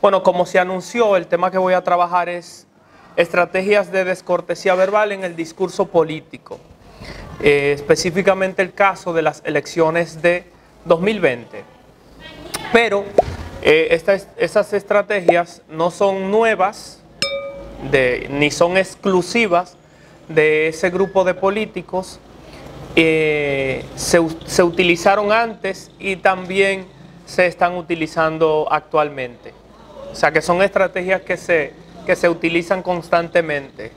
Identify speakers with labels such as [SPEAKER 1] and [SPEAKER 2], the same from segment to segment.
[SPEAKER 1] Bueno, como se anunció, el tema que voy a trabajar es estrategias de descortesía verbal en el discurso político. Específicamente el caso de las elecciones de 2020. Pero esas estrategias no son nuevas ni son exclusivas de ese grupo de políticos. Se utilizaron antes y también se están utilizando actualmente. O sea que son estrategias que se utilizan constantemente.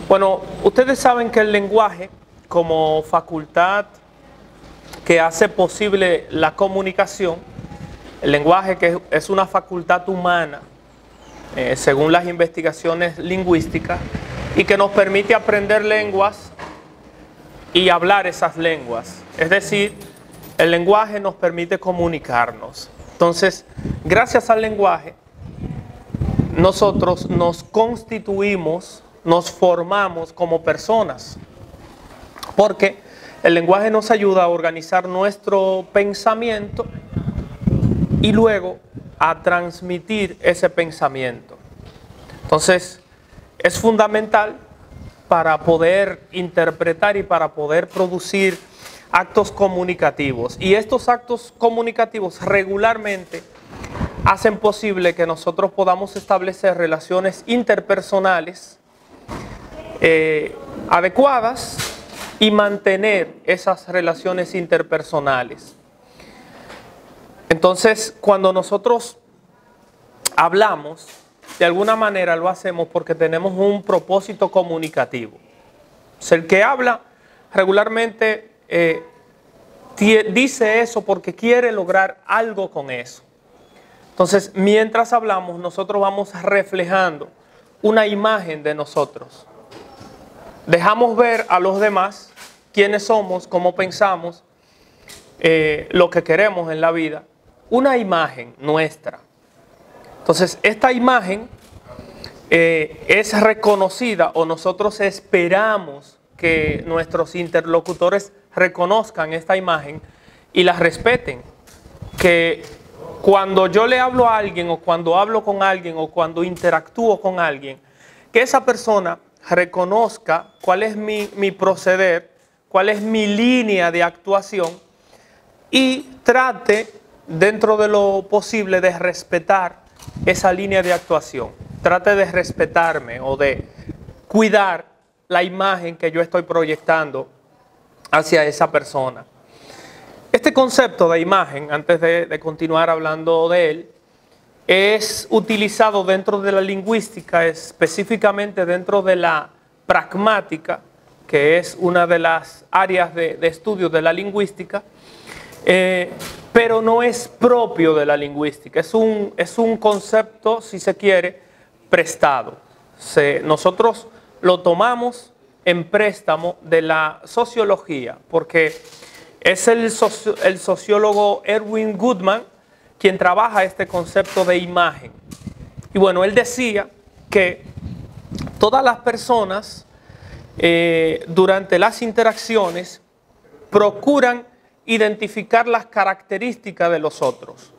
[SPEAKER 1] Bueno, ustedes saben que el lenguaje como facultad que hace posible la comunicación, el lenguaje que es una facultad humana, según las investigaciones lingüísticas, y que nos permite aprender lenguas y hablar esas lenguas. Es decir, el lenguaje nos permite comunicarnos. Entonces, gracias al lenguaje, nosotros nos constituimos, nos formamos como personas, porque el lenguaje nos ayuda a organizar nuestro pensamiento y luego a transmitir ese pensamiento. Entonces, es fundamental para poder interpretar y para poder producir actos comunicativos. Y estos actos comunicativos regularmente hacen posible que nosotros podamos establecer relaciones interpersonales adecuadas y mantener esas relaciones interpersonales. Entonces, cuando nosotros hablamos, de alguna manera lo hacemos porque tenemos un propósito comunicativo. O sea, el que habla regularmente dice eso porque quiere lograr algo con eso. Entonces, mientras hablamos, nosotros vamos reflejando una imagen de nosotros. Dejamos ver a los demás quiénes somos, cómo pensamos, lo que queremos en la vida. Una imagen nuestra. Entonces, esta imagen es reconocida o nosotros esperamos que nuestros interlocutores reconozcan esta imagen y la respeten. Que cuando yo le hablo a alguien o cuando hablo con alguien o cuando interactúo con alguien, que esa persona reconozca cuál es mi proceder, cuál es mi línea de actuación y trate dentro de lo posible de respetar esa línea de actuación. Trate de respetarme o de cuidar la imagen que yo estoy proyectando hacia esa persona. Este concepto de imagen, antes de continuar hablando de él, es utilizado dentro de la lingüística, específicamente dentro de la pragmática, que es una de las áreas de estudio de la lingüística, pero no es propio de la lingüística, es un concepto, si se quiere, prestado. Nosotros lo tomamos en préstamo de la sociología, porque es el sociólogo Erving Goffman quien trabaja este concepto de imagen. Y bueno, él decía que todas las personas durante las interacciones procuran identificar las características de los otros,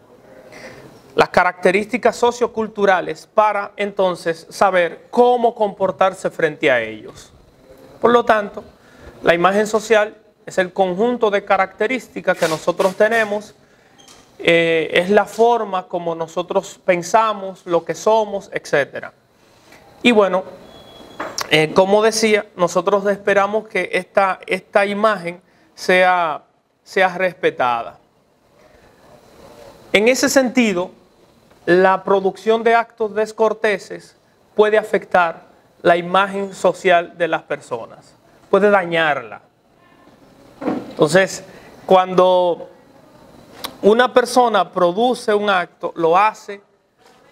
[SPEAKER 1] las características socioculturales, para entonces saber cómo comportarse frente a ellos. Por lo tanto, la imagen social es el conjunto de características que nosotros tenemos, es la forma como nosotros pensamos, lo que somos, etc. Y bueno, como decía, nosotros esperamos que esta imagen sea respetada. En ese sentido, la producción de actos descorteses puede afectar la imagen social de las personas, puede dañarla. Entonces, cuando una persona produce un acto, lo hace,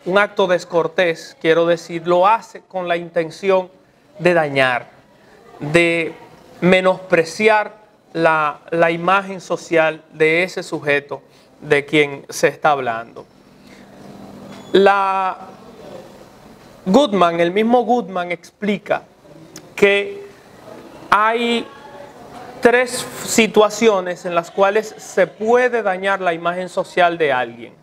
[SPEAKER 1] un acto descortés, quiero decir, lo hace con la intención de dañar, de menospreciar la imagen social de ese sujeto de quien se está hablando. El mismo Goffman explica que hay tres situaciones en las cuales se puede dañar la imagen social de alguien.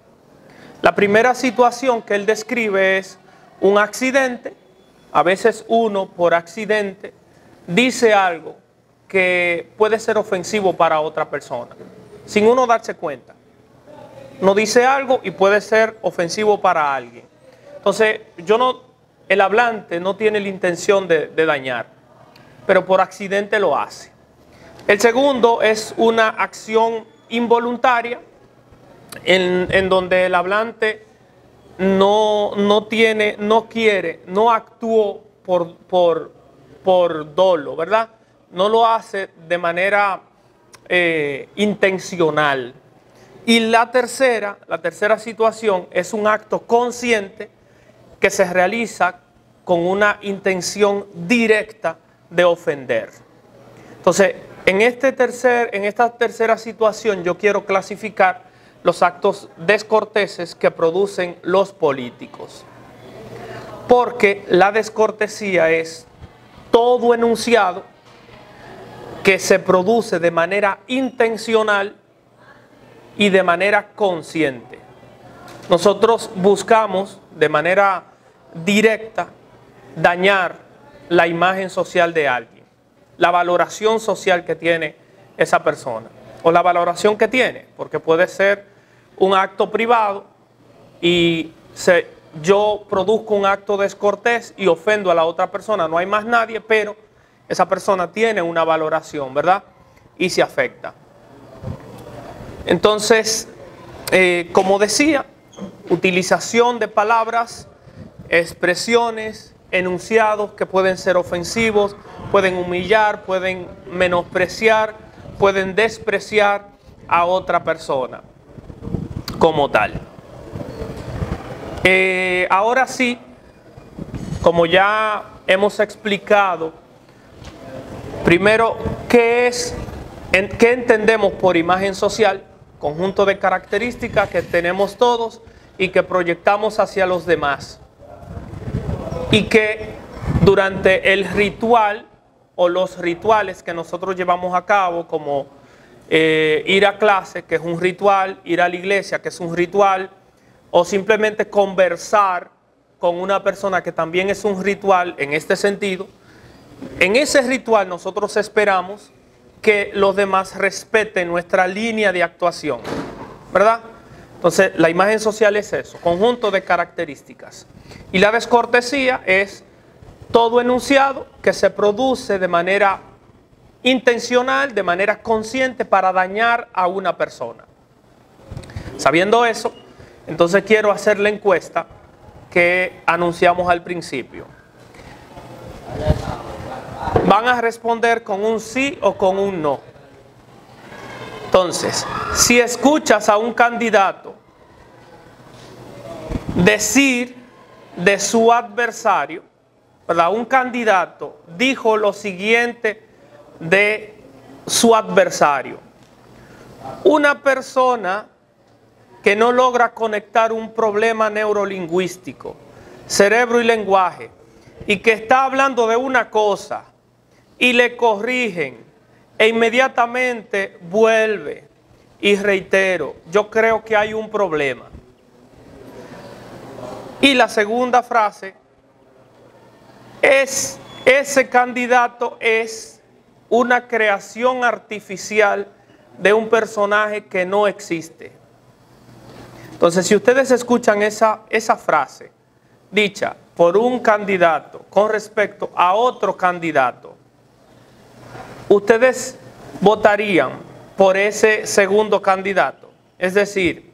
[SPEAKER 1] La primera situación que él describe es un accidente. A veces uno por accidente dice algo que puede ser ofensivo para otra persona, sin uno darse cuenta. No dice algo y puede ser ofensivo para alguien. Entonces, el hablante no tiene la intención de dañar, pero por accidente lo hace. El segundo es una acción involuntaria en donde el hablante no actuó por dolo, ¿verdad? No lo hace de manera intencional. Y la tercera situación es un acto consciente que se realiza con una intención directa de ofender. Entonces, en esta tercera situación yo quiero clasificar los actos descorteses que producen los políticos. Porque la descortesía es todo enunciado que se produce de manera intencional y de manera consciente. Nosotros buscamos de manera directa dañar la imagen social de alguien, la valoración social que tiene esa persona o la valoración que tiene, porque puede ser un acto privado y yo produzco un acto descortés y ofendo a la otra persona, no hay más nadie, pero esa persona tiene una valoración, ¿verdad? Y se afecta. Entonces, como decía, utilización de palabras, expresiones, enunciados que pueden ser ofensivos, pueden humillar, pueden menospreciar, pueden despreciar a otra persona como tal. Ahora sí, como ya hemos explicado, primero, ¿qué entendemos por imagen social? Conjunto de características que tenemos todos y que proyectamos hacia los demás. Y que durante el ritual o los rituales que nosotros llevamos a cabo, como ir a clase, que es un ritual, ir a la iglesia, que es un ritual, o simplemente conversar con una persona que también es un ritual en este sentido, en ese ritual nosotros esperamos que los demás respeten nuestra línea de actuación, ¿verdad? Entonces, la imagen social es eso, conjunto de características. Y la descortesía es todo enunciado que se produce de manera intencional, de manera consciente para dañar a una persona. Sabiendo eso, entonces quiero hacer la encuesta que anunciamos al principio. Van a responder con un sí o con un no. Entonces, si escuchas a un candidato decir de su adversario, ¿verdad? Un candidato dijo lo siguiente de su adversario. Una persona que no logra conectar un problema neurolingüístico, cerebro y lenguaje, y que está hablando de una cosa y le corrigen e inmediatamente vuelve y reitero, yo creo que hay un problema. Y la segunda frase es, ese candidato es una creación artificial de un personaje que no existe. Entonces, si ustedes escuchan esa frase dicha por un candidato con respecto a otro candidato, ustedes votarían por ese segundo candidato. Es decir,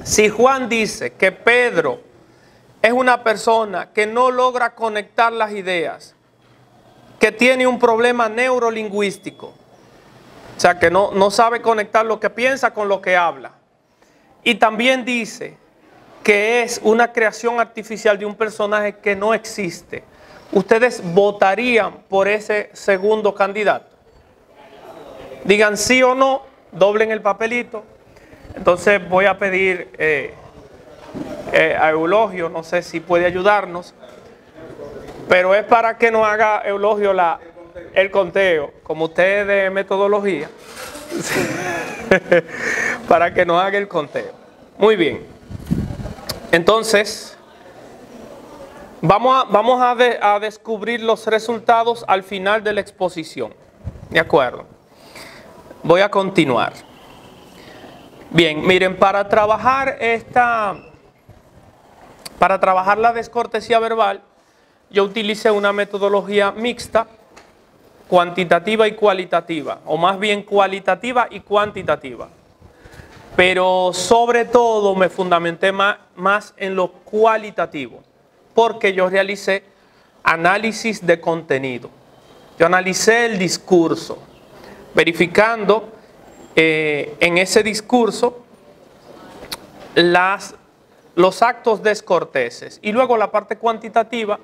[SPEAKER 1] si Juan dice que Pedro es una persona que no logra conectar las ideas, que tiene un problema neurolingüístico, o sea, que no sabe conectar lo que piensa con lo que habla, y también dice que es una creación artificial de un personaje que no existe, ¿ustedes votarían por ese segundo candidato? Digan sí o no, doblen el papelito. Entonces voy a pedir a Eulogio, no sé si puede ayudarnos, pero es para que nos haga Eulogio el conteo, como usted es de metodología, para que nos haga el conteo. Muy bien. Entonces, vamos a descubrir los resultados al final de la exposición. ¿De acuerdo? Voy a continuar. Bien, miren, para trabajar la descortesía verbal, yo utilicé una metodología mixta, cuantitativa y cualitativa, o más bien cualitativa y cuantitativa. Pero sobre todo me fundamenté más en lo cualitativo, porque yo realicé análisis de contenido. Yo analicé el discurso, verificando en ese discurso los actos descorteses. Y luego la parte cuantitativa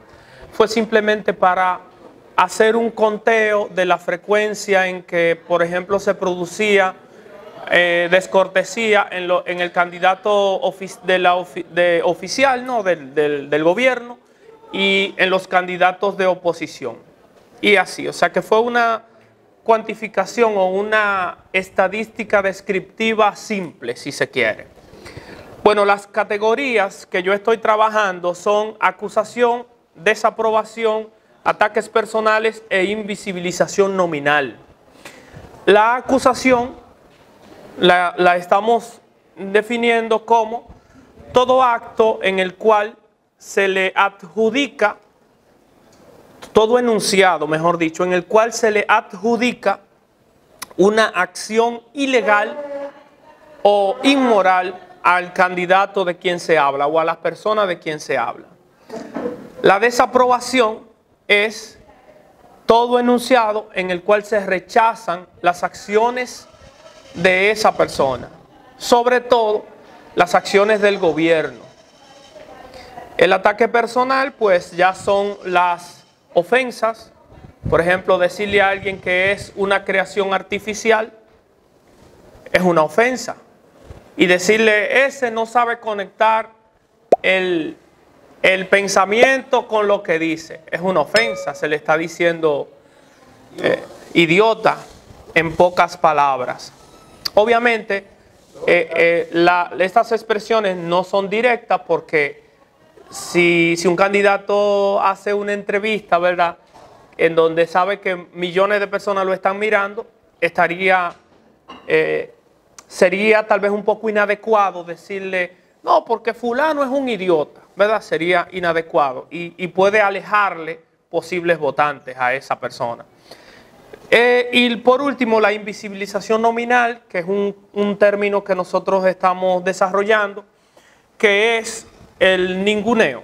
[SPEAKER 1] fue simplemente para hacer un conteo de la frecuencia en que, por ejemplo, se producía descortesía en el candidato oficial, ¿no? del gobierno, y en los candidatos de oposición. Y así, o sea que fue una cuantificación o una estadística descriptiva simple, si se quiere. Bueno, las categorías que yo estoy trabajando son acusación, desaprobación, ataques personales e invisibilización nominal. La acusación la estamos definiendo como todo acto en el cual se le adjudica, todo enunciado, mejor dicho, en el cual se le adjudica una acción ilegal o inmoral al candidato de quien se habla o a las personas de quien se habla. La desaprobación es todo enunciado en el cual se rechazan las acciones de esa persona, sobre todo las acciones del gobierno. El ataque personal, pues ya son las ofensas. Por ejemplo, decirle a alguien que es una creación artificial es una ofensa. Y decirle, ese no sabe conectar el pensamiento con lo que dice, es una ofensa. Se le está diciendo idiota en pocas palabras. Obviamente, estas expresiones no son directas porque si un candidato hace una entrevista, ¿verdad?, en donde sabe que millones de personas lo están mirando, sería tal vez un poco inadecuado decirle, no, porque fulano es un idiota, ¿verdad? Sería inadecuado y puede alejarle posibles votantes a esa persona. Y por último, la invisibilización nominal, que es un término que nosotros estamos desarrollando, que es el ninguneo.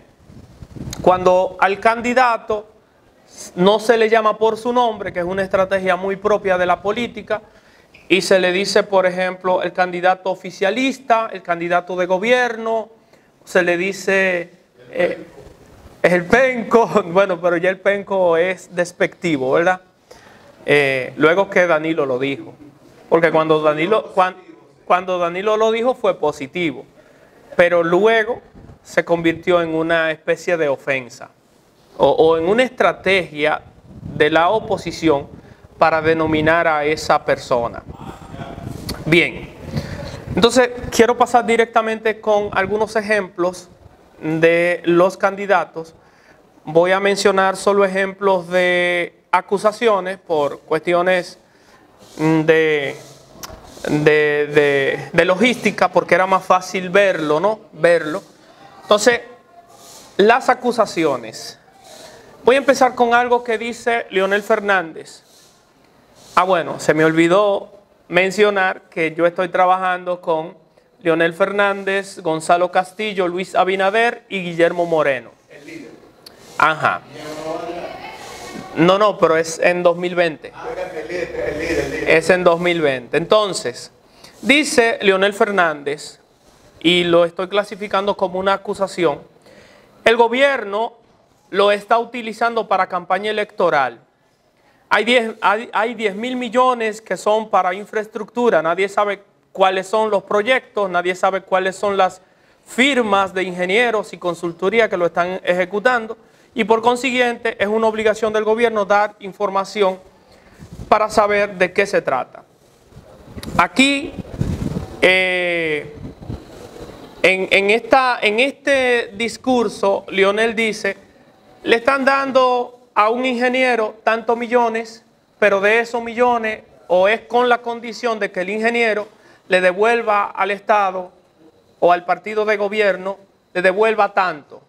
[SPEAKER 1] Cuando al candidato no se le llama por su nombre, que es una estrategia muy propia de la política, y se le dice, por ejemplo, el candidato oficialista, el candidato de gobierno, se le dice el penco, bueno, pero ya el penco es despectivo, ¿verdad? Luego que Danilo lo dijo, porque cuando Danilo lo dijo fue positivo, pero luego se convirtió en una especie de ofensa o en una estrategia de la oposición para denominar a esa persona. Bien, entonces quiero pasar directamente con algunos ejemplos de los candidatos. Voy a mencionar solo ejemplos de acusaciones por cuestiones de logística, porque era más fácil verlo, ¿no? Verlo. Entonces, las acusaciones. Voy a empezar con algo que dice Leonel Fernández. Bueno, se me olvidó mencionar que yo estoy trabajando con Leonel Fernández, Gonzalo Castillo, Luis Abinader y Guillermo Moreno. El líder. Ajá. No, pero es en 2020. Es en 2020. Entonces, dice Leonel Fernández, y lo estoy clasificando como una acusación, el gobierno lo está utilizando para campaña electoral. Hay 10.000 millones que son para infraestructura, nadie sabe cuáles son los proyectos, nadie sabe cuáles son las firmas de ingenieros y consultoría que lo están ejecutando, y por consiguiente es una obligación del gobierno dar información para saber de qué se trata. Aquí En este discurso, Lionel dice, le están dando a un ingeniero tantos millones, pero de esos millones, o es con la condición de que el ingeniero le devuelva al Estado o al partido de gobierno, le devuelva tanto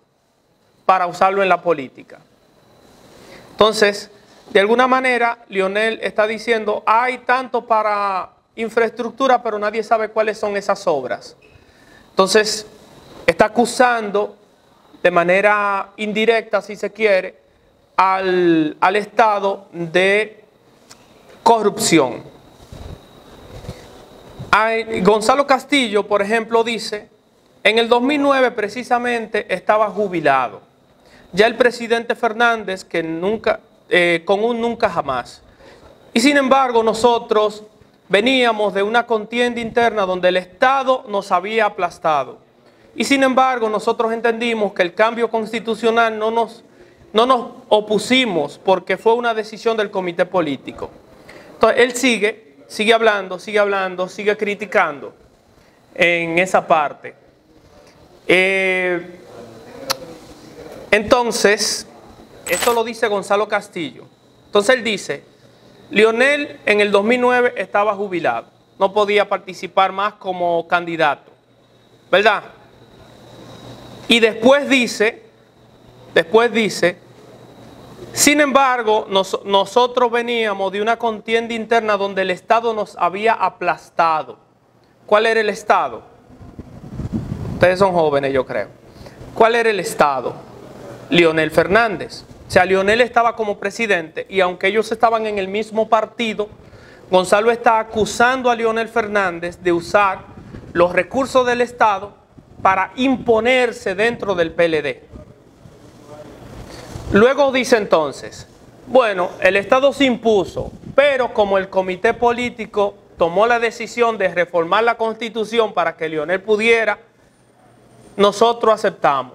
[SPEAKER 1] para usarlo en la política. Entonces, de alguna manera, Lionel está diciendo, hay tanto para infraestructura, pero nadie sabe cuáles son esas obras. Entonces, está acusando de manera indirecta, si se quiere, al Estado de corrupción. Gonzalo Castillo, por ejemplo, dice, en el 2009 precisamente estaba jubilado. Ya el presidente Fernández, que nunca, con un nunca jamás. Y sin embargo, nosotros veníamos de una contienda interna donde el Estado nos había aplastado. Y sin embargo, nosotros entendimos que el cambio constitucional no nos opusimos porque fue una decisión del comité político. Entonces, él sigue hablando, sigue criticando en esa parte. Entonces, esto lo dice Gonzalo Castillo. Entonces él dice, Lionel en el 2009 estaba jubilado, no podía participar más como candidato, ¿verdad? Y después dice, sin embargo, nosotros veníamos de una contienda interna donde el Estado nos había aplastado. ¿Cuál era el Estado? Ustedes son jóvenes, yo creo. ¿Cuál era el Estado? Leonel Fernández. O sea, Lionel estaba como presidente y aunque ellos estaban en el mismo partido, Gonzalo está acusando a Leonel Fernández de usar los recursos del Estado para imponerse dentro del PLD. Luego dice entonces, bueno, el Estado se impuso, pero como el comité político tomó la decisión de reformar la Constitución para que Lionel pudiera, nosotros aceptamos.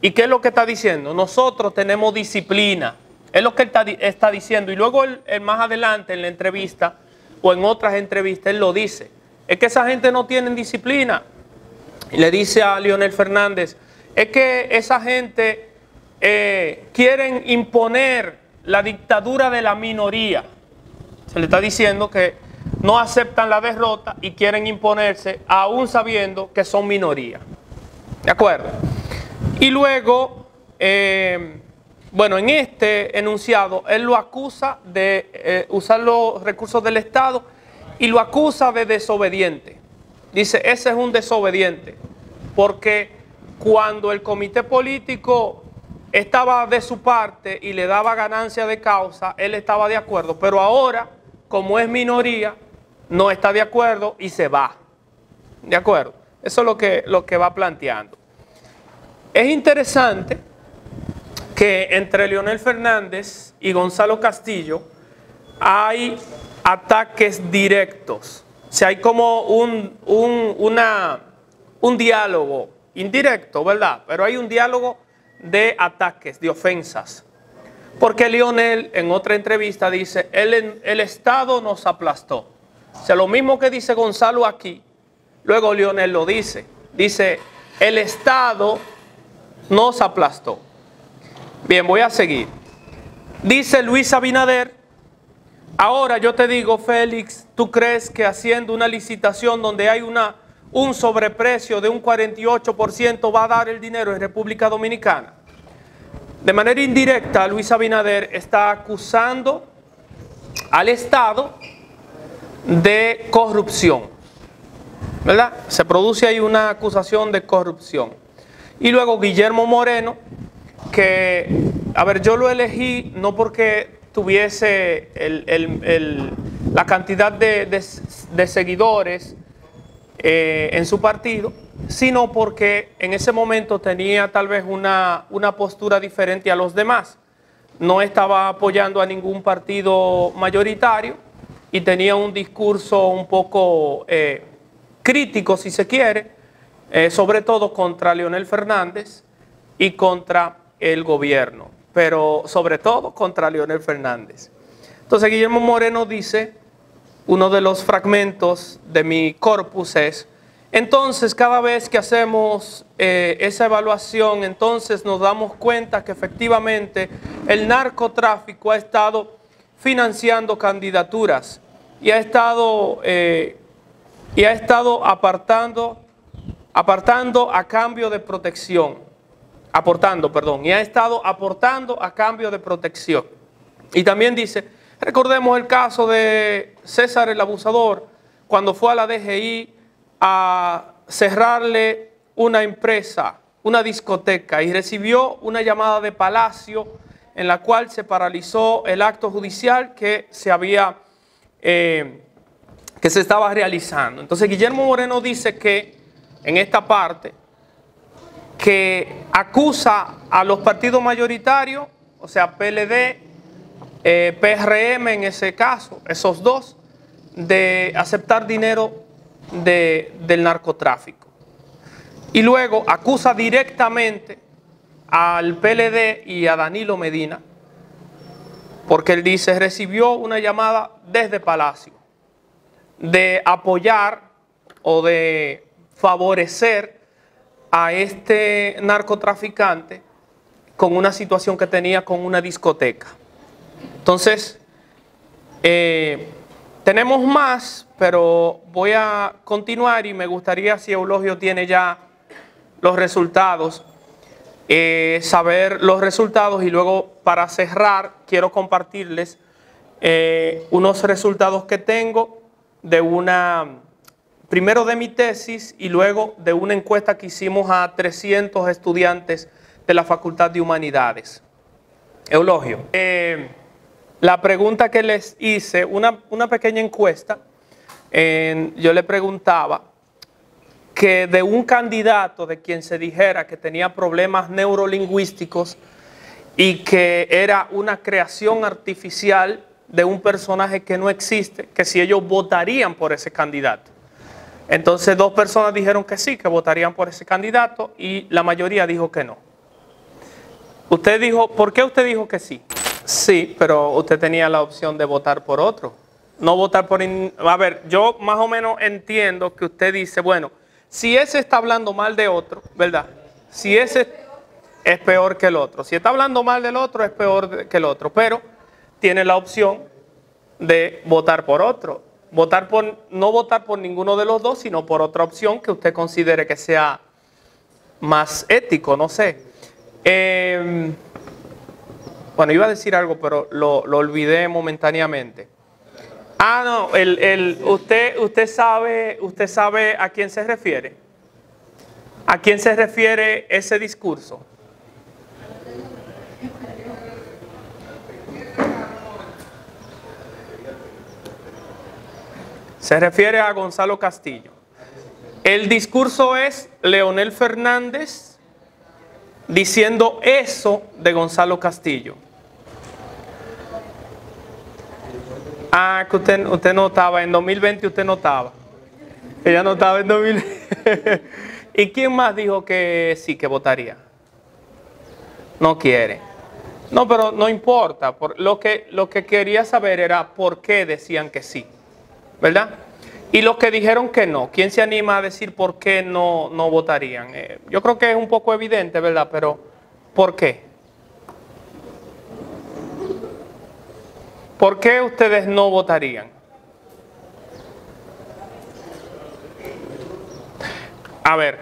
[SPEAKER 1] ¿Y qué es lo que está diciendo? Nosotros tenemos disciplina. Es lo que él está diciendo. Y luego él más adelante en la entrevista o en otras entrevistas él lo dice. Es que esa gente no tiene disciplina. Y le dice a Leonel Fernández, es que esa gente quieren imponer la dictadura de la minoría. Se le está diciendo que no aceptan la derrota y quieren imponerse aún sabiendo que son minoría. ¿De acuerdo? Y luego, bueno, en este enunciado, él lo acusa de usar los recursos del Estado y lo acusa de desobediente. Dice, ese es un desobediente, porque cuando el comité político estaba de su parte y le daba ganancia de causa, él estaba de acuerdo, pero ahora, como es minoría, no está de acuerdo y se va. ¿De acuerdo? Eso es lo que va planteando. Es interesante que entre Leonel Fernández y Gonzalo Castillo hay ataques directos. O sea, hay como un diálogo indirecto, ¿verdad? Pero hay un diálogo de ataques, de ofensas. Porque Leonel en otra entrevista dice, el Estado nos aplastó. O sea, lo mismo que dice Gonzalo aquí, luego Leonel lo dice. Dice, el Estado nos aplastó. Bien, voy a seguir. Dice Luis Abinader, ahora yo te digo, Félix, ¿tú crees que haciendo una licitación donde hay un sobreprecio de un 48% va a dar el dinero en República Dominicana? De manera indirecta, Luis Abinader está acusando al Estado de corrupción, ¿verdad? Se produce ahí una acusación de corrupción. Y luego Guillermo Moreno, que, a ver, yo lo elegí no porque tuviese la cantidad de seguidores en su partido, sino porque en ese momento tenía tal vez una postura diferente a los demás. No estaba apoyando a ningún partido mayoritario y tenía un discurso un poco crítico, si se quiere, sobre todo contra Leonel Fernández y contra el gobierno, pero sobre todo contra Leonel Fernández. Entonces Guillermo Moreno dice, uno de los fragmentos de mi corpus es, Entonces, cada vez que hacemos esa evaluación, entonces nos damos cuenta que efectivamente el narcotráfico ha estado financiando candidaturas y ha estado apartando a cambio de protección, y ha estado aportando a cambio de protección. Y también dice, recordemos el caso de César el Abusador, cuando fue a la DGI a cerrarle una empresa, una discoteca, y recibió una llamada de Palacio en la cual se paralizó el acto judicial que se estaba realizando. Entonces Guillermo Moreno dice que en esta parte que acusa a los partidos mayoritarios, o sea PLD, PRM en ese caso, esos dos, de aceptar dinero del narcotráfico. Y luego acusa directamente al PLD y a Danilo Medina, porque él dice, recibió una llamada desde Palacio de apoyar o de favorecer a este narcotraficante con una situación que tenía con una discoteca. Entonces, tenemos más, pero voy a continuar y me gustaría, si Eulogio tiene ya los resultados, saber los resultados, y luego para cerrar quiero compartirles unos resultados que tengo primero de mi tesis y luego de una encuesta que hicimos a 300 estudiantes de la Facultad de Humanidades. Eulogio, la pregunta que les hice, una pequeña encuesta, yo le preguntaba que de un candidato de quien se dijera que tenía problemas neurolingüísticos y que era una creación artificial de un personaje que no existe, que si ellos votarían por ese candidato. Entonces 2 personas dijeron que sí, que votarían por ese candidato, y la mayoría dijo que no. Usted dijo, ¿por qué usted dijo que sí? Sí, pero usted tenía la opción de votar por otro. No votar por... A ver, yo más o menos entiendo que usted dice, bueno, si ese está hablando mal de otro, ¿verdad? Si ese es peor que el otro. Si está hablando mal del otro, es peor que el otro. Pero tiene la opción de votar por otro. No votar por ninguno de los dos, sino por otra opción que usted considere que sea más ético, no sé. Bueno, iba a decir algo, pero lo olvidé momentáneamente. Ah, no, usted sabe a quién se refiere. ¿A quién se refiere ese discurso? Se refiere a Gonzalo Castillo. El discurso es Leonel Fernández diciendo eso de Gonzalo Castillo. Ah, que usted no estaba, en 2020 usted no estaba. Ella no estaba en 2020. ¿Y quién más dijo que sí, que votaría? No quiere. No, pero no importa. Lo que quería saber era por qué decían que sí, ¿verdad? Y los que dijeron que no, ¿quién se anima a decir por qué no votarían? Yo creo que es un poco evidente, ¿verdad? Pero, ¿por qué? ¿Por qué ustedes no votarían? A ver.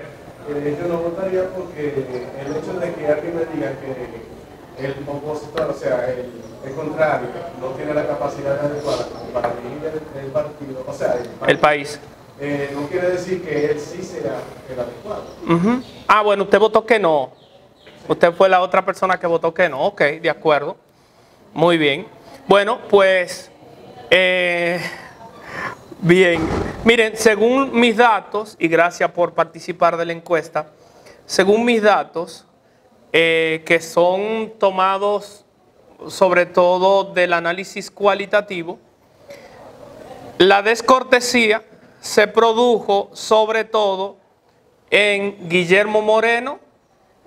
[SPEAKER 2] Yo no votaría porque el hecho de que alguien me diga que el opositor, o sea, el contrario, no tiene la capacidad adecuada para dirigir el partido, o sea,
[SPEAKER 1] el país,
[SPEAKER 2] no quiere decir que él sí sea el adecuado.
[SPEAKER 1] Ah, bueno, usted votó que no. Usted fue la otra persona que votó que no. Ok, de acuerdo. Muy bien. Bueno, pues, bien. Miren, según mis datos, y gracias por participar de la encuesta, según mis datos, que son tomados sobre todo del análisis cualitativo, la descortesía se produjo sobre todo en Guillermo Moreno,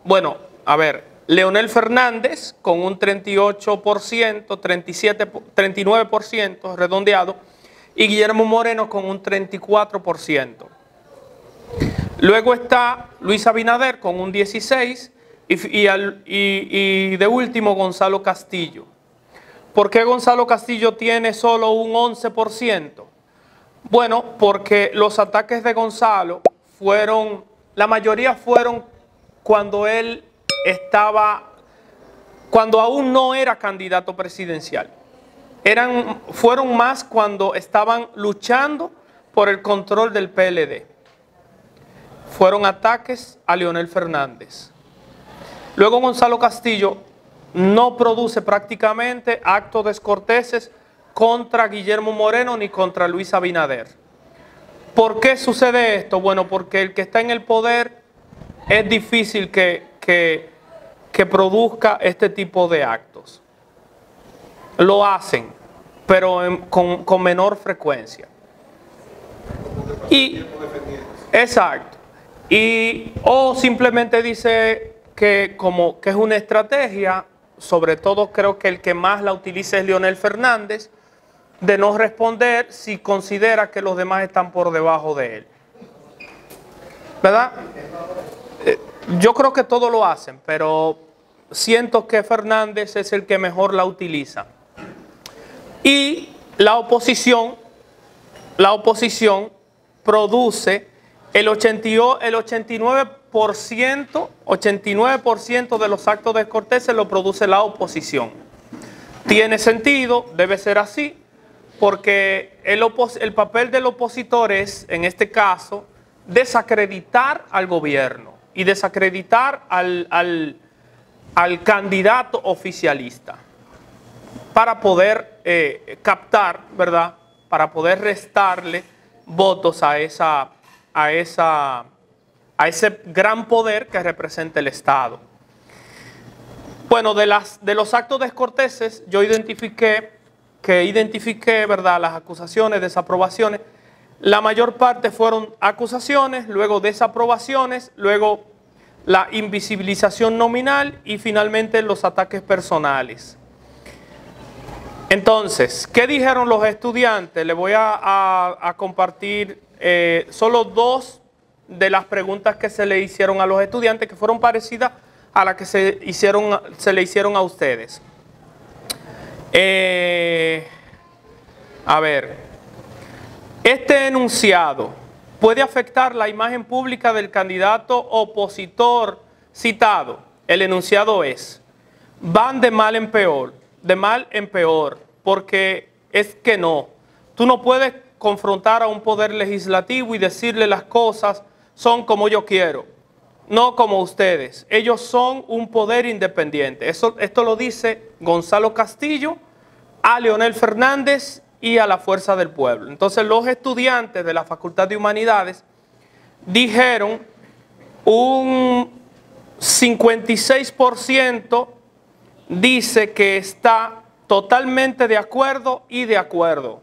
[SPEAKER 1] bueno, a ver, Leonel Fernández con un 38%, 39% redondeado, y Guillermo Moreno con un 34%. Luego está Luis Abinader con un 16% y de último Gonzalo Castillo. ¿Por qué Gonzalo Castillo tiene solo un 11%? Bueno, porque los ataques de Gonzalo la mayoría fueron cuando él cuando aún no era candidato presidencial. Fueron más cuando estaban luchando por el control del PLD. Fueron ataques a Leonel Fernández. Luego Gonzalo Castillo no produce prácticamente actos descorteses contra Guillermo Moreno ni contra Luis Abinader. ¿Por qué sucede esto? Bueno, porque el que está en el poder es difícil que produzca este tipo de actos. Lo hacen, pero con menor frecuencia. Exacto. O simplemente dice que es una estrategia, sobre todo creo que el que más la utiliza es Leonel Fernández, de no responder si considera que los demás están por debajo de él. ¿Verdad? Yo creo que todos lo hacen, pero siento que Fernández es el que mejor la utiliza. Y la oposición produce el 89% de los actos descorteses lo produce la oposición. Tiene sentido, debe ser así, porque el papel del opositor es, en este caso, desacreditar al gobierno y desacreditar al candidato oficialista para poder captar, ¿verdad?, para poder restarle votos a ese gran poder que representa el Estado. Bueno, de los actos descorteses, yo identifiqué, ¿verdad?, las acusaciones, desaprobaciones. La mayor parte fueron acusaciones, luego desaprobaciones, luego la invisibilización nominal y finalmente los ataques personales. Entonces, ¿qué dijeron los estudiantes? Les voy a compartir solo dos de las preguntas que se le hicieron a los estudiantes, que fueron parecidas a las que se le hicieron a ustedes. A ver, este enunciado puede afectar la imagen pública del candidato opositor citado. El enunciado es: van de mal en peor, porque es que no. Tú no puedes confrontar a un poder legislativo y decirle las cosas son como yo quiero, no como ustedes. Ellos son un poder independiente. Esto lo dice Gonzalo Castillo a Leonel Fernández y a la Fuerza del Pueblo. Entonces los estudiantes de la Facultad de Humanidades dijeron un 56% dice que está totalmente de acuerdo y de acuerdo.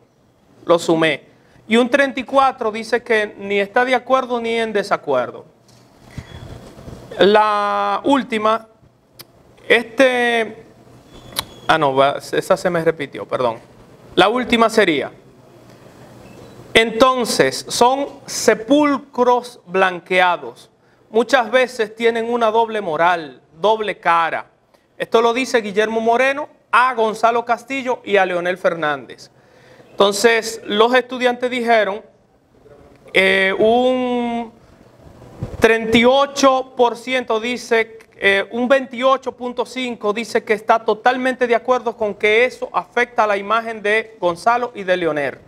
[SPEAKER 1] Lo sumé. Y un 34% dice que ni está de acuerdo ni en desacuerdo. La última, esa se me repitió, perdón. La última sería: entonces, son sepulcros blanqueados. Muchas veces tienen una doble moral, doble cara. Esto lo dice Guillermo Moreno a Gonzalo Castillo y a Leonel Fernández. Entonces, los estudiantes dijeron un 38% dice, un 28.5% dice que está totalmente de acuerdo con que eso afecta a la imagen de Gonzalo y de Leonel.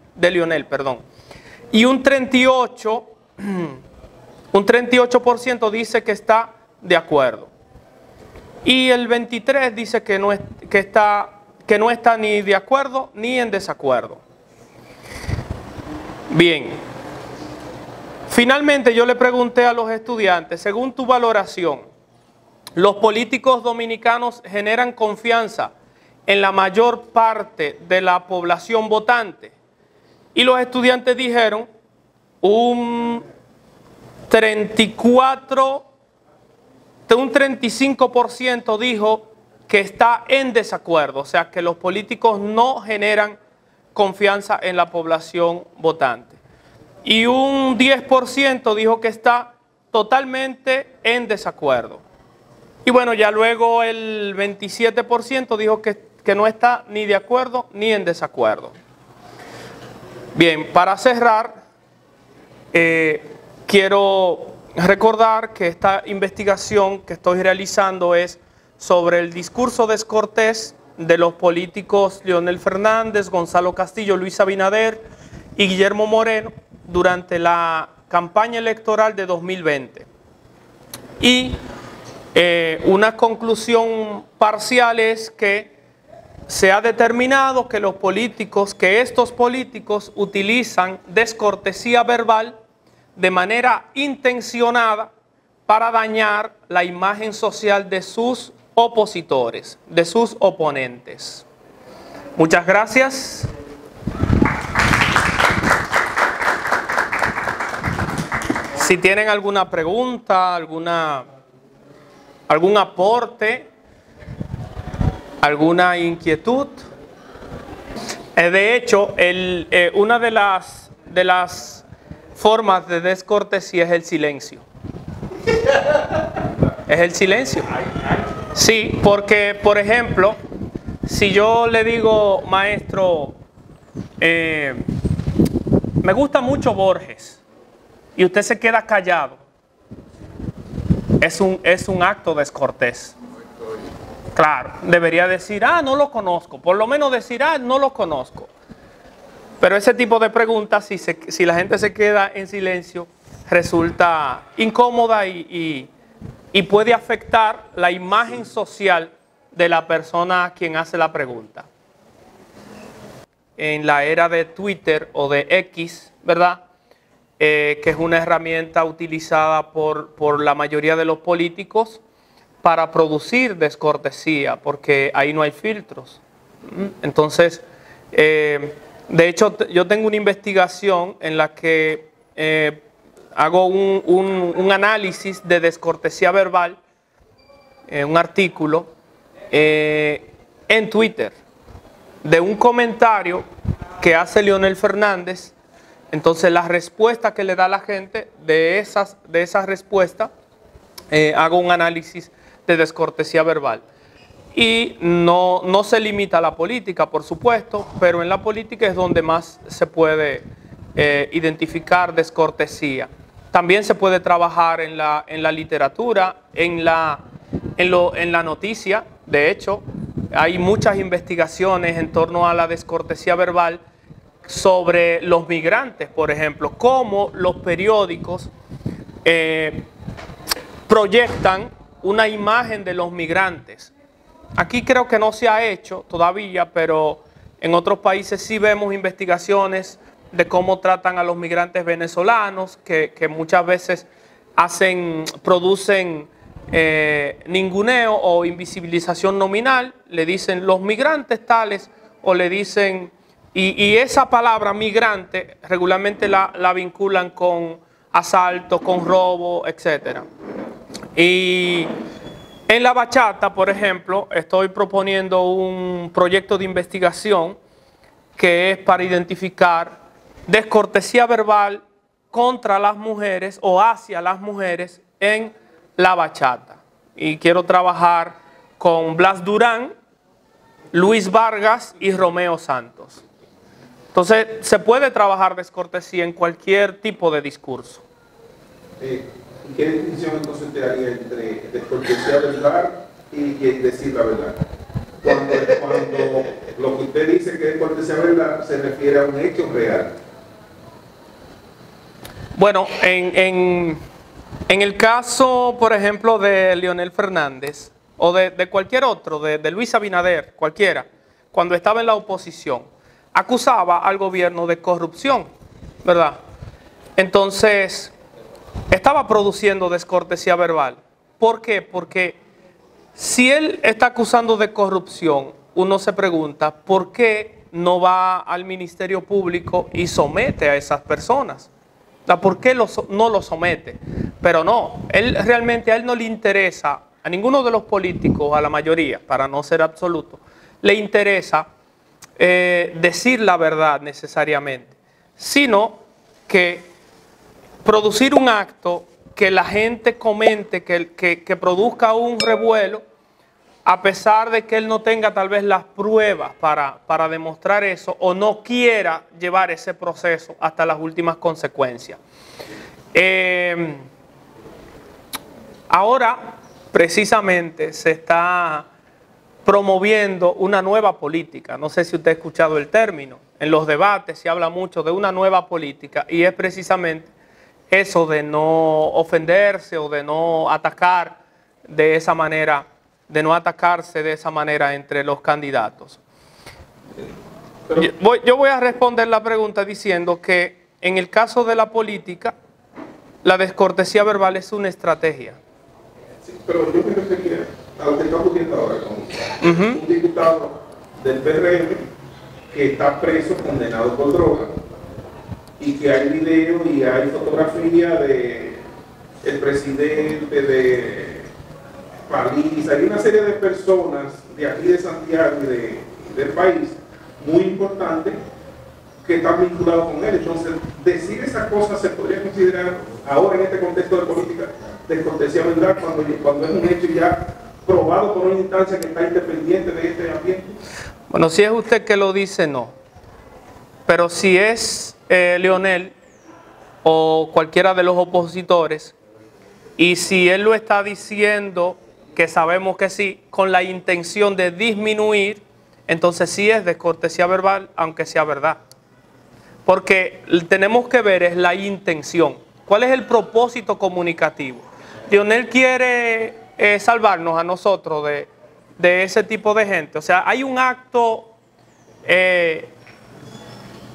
[SPEAKER 1] Y un 38% dice que está de acuerdo. Y el 23% dice que no está ni de acuerdo ni en desacuerdo. Bien. Finalmente yo le pregunté a los estudiantes, según tu valoración, ¿los políticos dominicanos generan confianza en la mayor parte de la población votante? Y los estudiantes dijeron un 35% dijo que está en desacuerdo, o sea que los políticos no generan confianza en la población votante. Y un 10% dijo que está totalmente en desacuerdo. Y bueno, ya luego el 27% dijo que no está ni de acuerdo ni en desacuerdo. Bien, para cerrar, quiero recordar que esta investigación que estoy realizando es sobre el discurso descortés de los políticos Leonel Fernández, Gonzalo Castillo, Luis Abinader y Guillermo Moreno durante la campaña electoral de 2020. Y una conclusión parcial es que se ha determinado que estos políticos utilizan descortesía verbal de manera intencionada para dañar la imagen social de sus opositores, de sus oponentes. Muchas gracias. Si tienen alguna pregunta, algún aporte, alguna inquietud. De hecho, una de las formas de descortesía es el silencio. Es el silencio. Sí, porque, por ejemplo, si yo le digo, maestro, me gusta mucho Borges, y usted se queda callado, es un acto descortés. Claro, debería decir, no lo conozco. Por lo menos decir, no lo conozco. Pero ese tipo de preguntas, si la gente se queda en silencio, resulta incómoda y puede afectar la imagen social de la persona a quien hace la pregunta. En la era de Twitter o de X, ¿verdad? Que es una herramienta utilizada por la mayoría de los políticos para producir descortesía, porque ahí no hay filtros. Entonces, de hecho, yo tengo una investigación en la que hago un análisis de descortesía verbal, un artículo, en Twitter, de un comentario que hace Leonel Fernández. Entonces, la respuesta que le da la gente de esas respuestas, hago un análisis de descortesía verbal. Y no se limita a la política, por supuesto, pero en la política es donde más se puede identificar descortesía. También se puede trabajar en la literatura, en la noticia. De hecho, hay muchas investigaciones en torno a la descortesía verbal sobre los migrantes, por ejemplo, cómo los periódicos proyectan una imagen de los migrantes. Aquí creo que no se ha hecho todavía, pero en otros países sí vemos investigaciones de cómo tratan a los migrantes venezolanos, que muchas veces producen ninguneo o invisibilización nominal, le dicen los migrantes tales, o le dicen, y esa palabra migrante regularmente la vinculan con asalto, con robo, etcétera. Y en la bachata, por ejemplo, estoy proponiendo un proyecto de investigación que es para identificar descortesía verbal contra las mujeres o hacia las mujeres en la bachata. Y quiero trabajar con Blas Durán, Luis Vargas y Romeo Santos. Entonces, se puede trabajar descortesía en cualquier tipo de discurso.
[SPEAKER 3] ¿Y qué distinción entonces usted haría entre descortesía verbal y decir la verdad? Cuando lo que usted dice que es descortesía verbal se refiere a un hecho real.
[SPEAKER 1] Bueno, en el caso, por ejemplo, de Leonel Fernández o de cualquier otro, de Luis Abinader, cualquiera, cuando estaba en la oposición, acusaba al gobierno de corrupción, ¿verdad? Entonces, estaba produciendo descortesía verbal. ¿Por qué? Porque si él está acusando de corrupción, uno se pregunta, ¿por qué no va al Ministerio Público y somete a esas personas? ¿Por qué no lo somete? Pero no, realmente a él no le interesa, a ninguno de los políticos, a la mayoría, para no ser absoluto, le interesa decir la verdad necesariamente, sino que producir un acto que la gente comente, que produzca un revuelo, a pesar de que él no tenga tal vez las pruebas para demostrar eso o no quiera llevar ese proceso hasta las últimas consecuencias. Ahora, precisamente, se está promoviendo una nueva política. No sé si usted ha escuchado el término. En los debates se habla mucho de una nueva política y es precisamente eso de no ofenderse o de no atacar de esa manera, de no atacarse de esa manera entre los candidatos. Yo voy a responder la pregunta diciendo que en el caso de la política, la descortesía verbal es una estrategia.
[SPEAKER 3] Sí, pero yo me refería a lo que estamos viendo ahora con un diputado del PRM que está preso, condenado por droga, y que hay video y hay fotografía de el presidente, de Paliza, hay una serie de personas de aquí de Santiago y del país muy importantes que están vinculados con él. Entonces, decir esas cosas se podría considerar ahora en este contexto de política descortesía verbal cuando es un hecho ya probado por una instancia que está independiente de este ambiente.
[SPEAKER 1] Bueno, si es usted que lo dice, no. Pero si es Leonel o cualquiera de los opositores, y si él lo está diciendo, que sabemos que sí, con la intención de disminuir, entonces sí es descortesía verbal, aunque sea verdad. Porque tenemos que ver es la intención. ¿Cuál es el propósito comunicativo? Leonel quiere salvarnos a nosotros de ese tipo de gente. O sea, hay un acto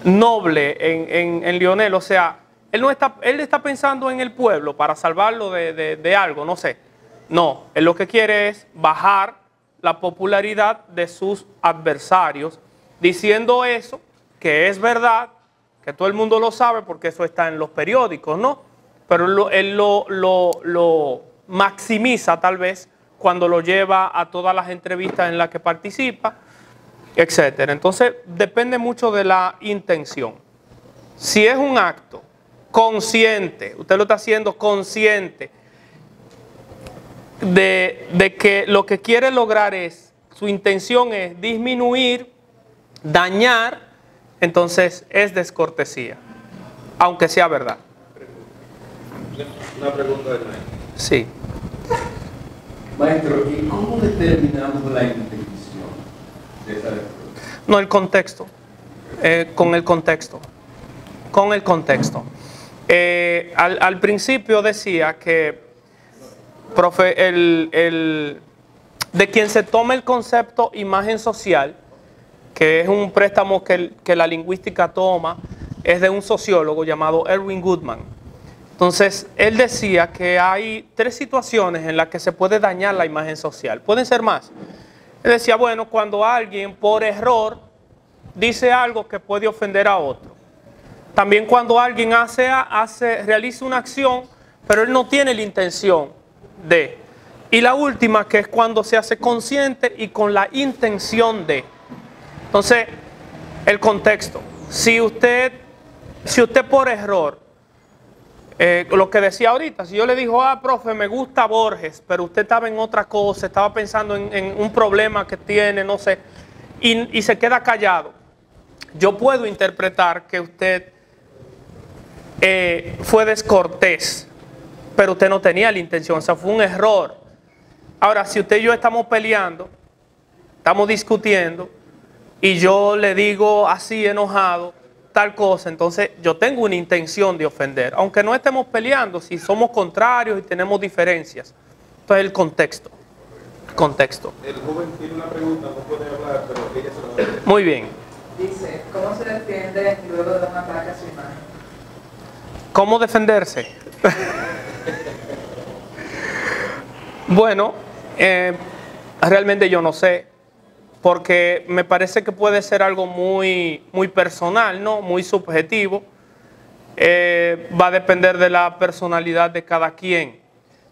[SPEAKER 1] noble en Leonel. O sea, él está pensando en el pueblo para salvarlo de algo, no sé. No, él lo que quiere es bajar la popularidad de sus adversarios, diciendo eso, que es verdad, que todo el mundo lo sabe porque eso está en los periódicos, ¿no? Pero él lo maximiza tal vez cuando lo lleva a todas las entrevistas en las que participa, etcétera. Entonces depende mucho de la intención. Si es un acto consciente, usted lo está haciendo consciente de que lo que quiere lograr es, su intención es disminuir, dañar, entonces es descortesía, aunque sea verdad.
[SPEAKER 3] Una pregunta de maestro.
[SPEAKER 1] Sí.
[SPEAKER 4] Maestro, ¿y cómo determinamos la intención de esa descortesía?
[SPEAKER 1] No, el contexto. Con el contexto. Con el contexto. Al principio decía que, profe, de quien se toma el concepto imagen social, que es un préstamo que la lingüística toma, es de un sociólogo llamado Erwin Goodman. Entonces, él decía que hay 3 situaciones en las que se puede dañar la imagen social. Pueden ser más. Él decía, bueno, cuando alguien por error dice algo que puede ofender a otro. También cuando alguien realiza una acción, pero él no tiene la intención de. Y la última, que es cuando se hace consciente y con la intención de. Entonces, el contexto. Si usted por error, lo que decía ahorita, si yo le digo, profe, me gusta Borges, pero usted estaba en otra cosa, estaba pensando en un problema que tiene, no sé, y se queda callado, yo puedo interpretar que usted fue descortés, pero usted no tenía la intención, o sea, fue un error. Ahora, si usted y yo estamos peleando, estamos discutiendo, y yo le digo así enojado, tal cosa, entonces yo tengo una intención de ofender, aunque no estemos peleando, si somos contrarios y tenemos diferencias. Entonces el contexto.
[SPEAKER 3] El joven tiene una pregunta, no puede hablar, pero ella se lo va a hacer.
[SPEAKER 1] Muy bien.
[SPEAKER 5] Dice, ¿cómo se defiende luego de un ataque a su imagen?
[SPEAKER 1] ¿Cómo defenderse? Bueno, realmente yo no sé, porque me parece que puede ser algo muy personal, ¿no? Muy subjetivo. Va a depender de la personalidad de cada quien.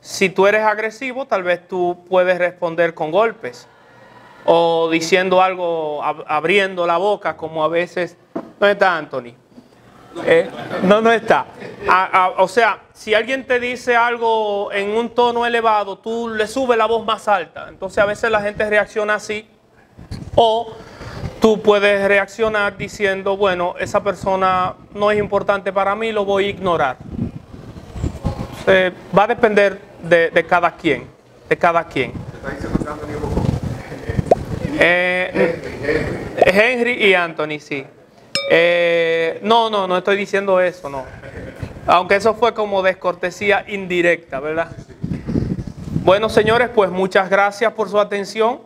[SPEAKER 1] Si tú eres agresivo, tal vez tú puedes responder con golpes o diciendo algo, abriendo la boca, como a veces. ¿Dónde está Anthony? No está. O sea, si alguien te dice algo en un tono elevado, tú le subes la voz más alta. Entonces a veces la gente reacciona así. O tú puedes reaccionar diciendo, bueno, esa persona no es importante para mí, lo voy a ignorar. Va a depender de cada quien. De cada quien. Henry y Anthony, sí. No estoy diciendo eso, no. Aunque eso fue como descortesía indirecta, ¿verdad? Bueno, señores, pues muchas gracias por su atención.